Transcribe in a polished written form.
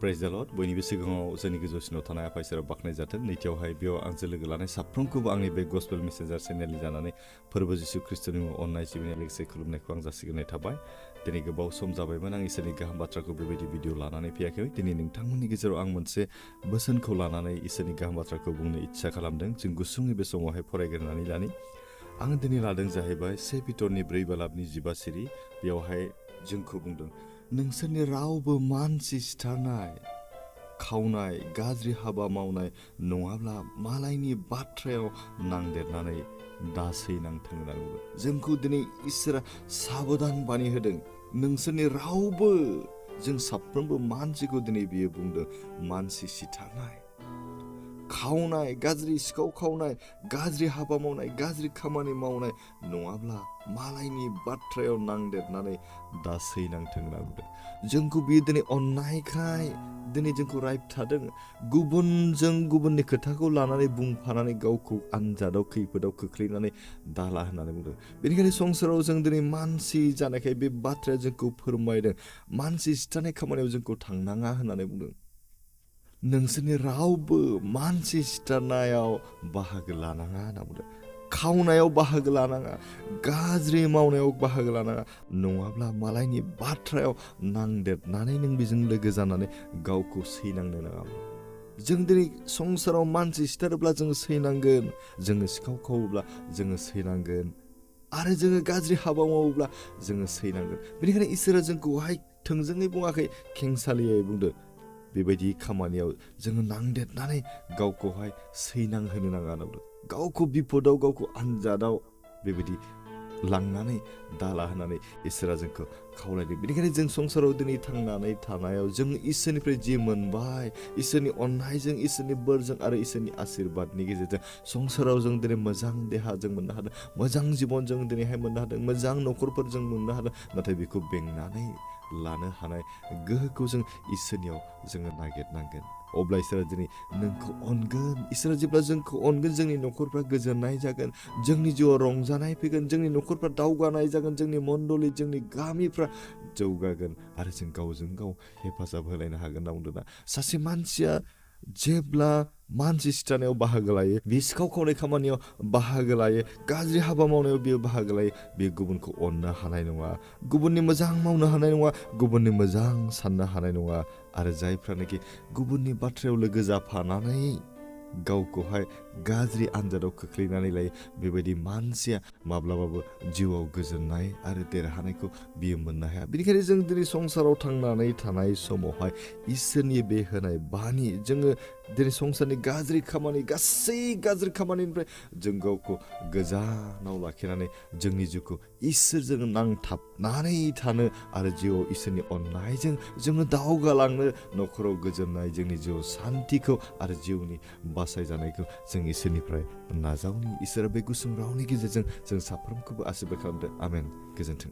Praise the Lord. बयनिबो सिगाङाव जोंनि गोजौसिनाव थानाय आफा इसोरा बाख्नाय जाथों। नैथियावहाय बेयाव आंजों लोगो लानाय साफ्रोमखौबो आंनि बे गस्पेल मेसेन्जार चेनेलनि जानानै फोरबो जिसु ख्रिस्टनि मुङाव अननाय सिबिनाय लोगोसे खुलुमनायखौ आं जासिग्रोनाय थाबाय। दिनै गोबाव सम जाबायमोन आं इसोरनि गाहाम बाथ्राखौ बेबायदि भिडिअ लानानै फैयाखै। दिनै नोंथांमोननि गेजेराव आं मोनसे बोसोनखौ लानानै इसोरनि गाहाम बाथ्राखौ बुंनो इच्छा खालामदों। जों गुसुङै बे समावहाय फरायग्रोनानै लानि। आं दिनै लादों जाहैबाय 1 पिटरनि 4 बालाबनि 15 सिरि। बेयावहाय जोंखौ बुंदों, नोंसोरनि रावबो मानसि सिथारनाय, खावनाय, गाज्रि हाबा मावनाय नङाब्ला मालायनि बाथ्रायाव नांदेरनानै दासैनांथों होनना बुंदों। जोंखौ दिनै इसोरा साबधान बानि होदों। नोंसोरनि रावबो, जों साफ्रोमबो मानसिखौ दिनै बियो बुंदों, मानसि सिथारनाय, खावनाय, गाज्रि सिखाव खावनाय, गाज्रि हाबा मावनाय, गाज्रि खामानि मावनाय नङाब्ला मालायनि बाथ्रायाव नांदेरनानै दासैनांथों होनना बुंदों। जोंखौ बियो दिनै अननायखाय दिनै जोंखौ रायथादों। गुबुननि खोथाखौ लानानै बुंफानानै गावखौ आनजादाव खैफोदाव खोख्लैनानै दाला होननानै बुंदों। बेनिखायनो संसाराव जों दिनै मानसि जानायखाय बे बाथ्राया जोंखौ फोरमायदों। मानसि सिथारनाय खामानियाव जोंखौ थांनाङा होननानै बुंदों। नोंसोरनि रावबो मानसि सिथारनायाव बाहागो लानाङा होनना बुंदों। खावनायाव बाहागो लानाङा, गाज्रि मावनायाव बाहागो लानाङा, नङाब्ला मालायनि बाथ्रायाव नांदेरनानै नों बेजों लोगो जानानै गावखौ सैनांनो नाङा। जों दिनै संसाराव मानसि सिथारोब्ला जोङो सैनांगोन, जोङो सिखाव खावोब्ला जोङो सैनांगोन, आरो जोङो गाज्रि हाबा मावोब्ला जोङो सैनांगोन। बेनिखायनो इसोरा जोंखौहाय थोंजोङै बुङाखै, खेंसालियायै बुंदों। बेबायदि खामानियाव जोङो नांदेरनानै गावखौहाय सैनांहोनो नाङा होनना बुंदों। गावखौ बिपदाव, गावखौ आनजादाव बेबायदि लांनानै दाला होननानै इसोरा जोंखौ खावलायदों। बेनिखायनो जों संसाराव दिनै थांनानै थानायाव जों इसोरनिफ्राय जि मोनबाय, इसोरनि अननायजों, इसोरनि बोरजों आरो इसोरनि आशीर्बादनि गेजेरजों संसाराव जों दिनै मोजां देहा जों मोननो हादों, मोजां जिबन जों दिनैहाय मोननो हादों, मोजां न'खरफोर जों मोननो हादों। नाथाय बेखौ बेंनानै लानो हानाय गोहोखौ जों इसोरनियाव जोङो नागिरनांगोन। अब्ला इसोरा दिनै नोंखौ अनगोन। इसोरा जेब्ला जोंखौ अनगोन, जोंनि न'खरफ्रा गोजोननाय जागोन, जोंनि जिउआव रंजानाय फैगोन, जोंनि न'खरफ्रा दावगानाय जागोन, जोंनि मण्डलि, जोंनि गामिफ्रा जौगागोन, आरो जों गावजों गाव हेफाजाब होलायनो हागोन होनना बुंदों ना। सासे मानसिया जेब्ला मानसि सिथारनायाव बाहागो लायो, बे सिखाव खावनाय खामानियाव बाहागो लायो, गाज्रि हाबा मावनायाव बियो बाहागो लायो, बे गुबुनखौ अननो हानाय नङा, गुबुननि मोजां मावनो हानाय नङा, गुबुननि मोजां साननो हानाय नङा। आरो जायफ्रानोखि गुबुननि बाथ्रायाव लोगो जाफानानै गावखौहाय गाज्रि आनजादाव खोख्लैनानै लायो, बेबायदि मानसिया माब्लाबाबो जिउआव गोजोननाय आरो देरहानायखौ बियो मोननो हाया। बेनिखायनो जों दिनै संसाराव थांनानै थानाय समावहाय इसोरनि बे होनाय बानि, जोङो दिनै संसारनि गाज्रि खामानि, गासै गाज्रि खामानिनिफ्राय जों गावखौ गोजानाव लाखिनानै जोंनि जिउखौ इसोरजों नांथाबनानै थानो आरो जिउआव इसोरनि अननायजों जोङो दावगालांनो, न'खराव गोजोननाय, जोंनि जिउआव सान्थिखौ आरो जिउनि बासायजानायखौ जों इसोरनिफ्राय नाजावनि। इसोरा बे गुसुं रावनि गेजेरजों जों साफ्रोमखौबो आशीर्बाद खालामदो। आमेन। गोजोन्थों।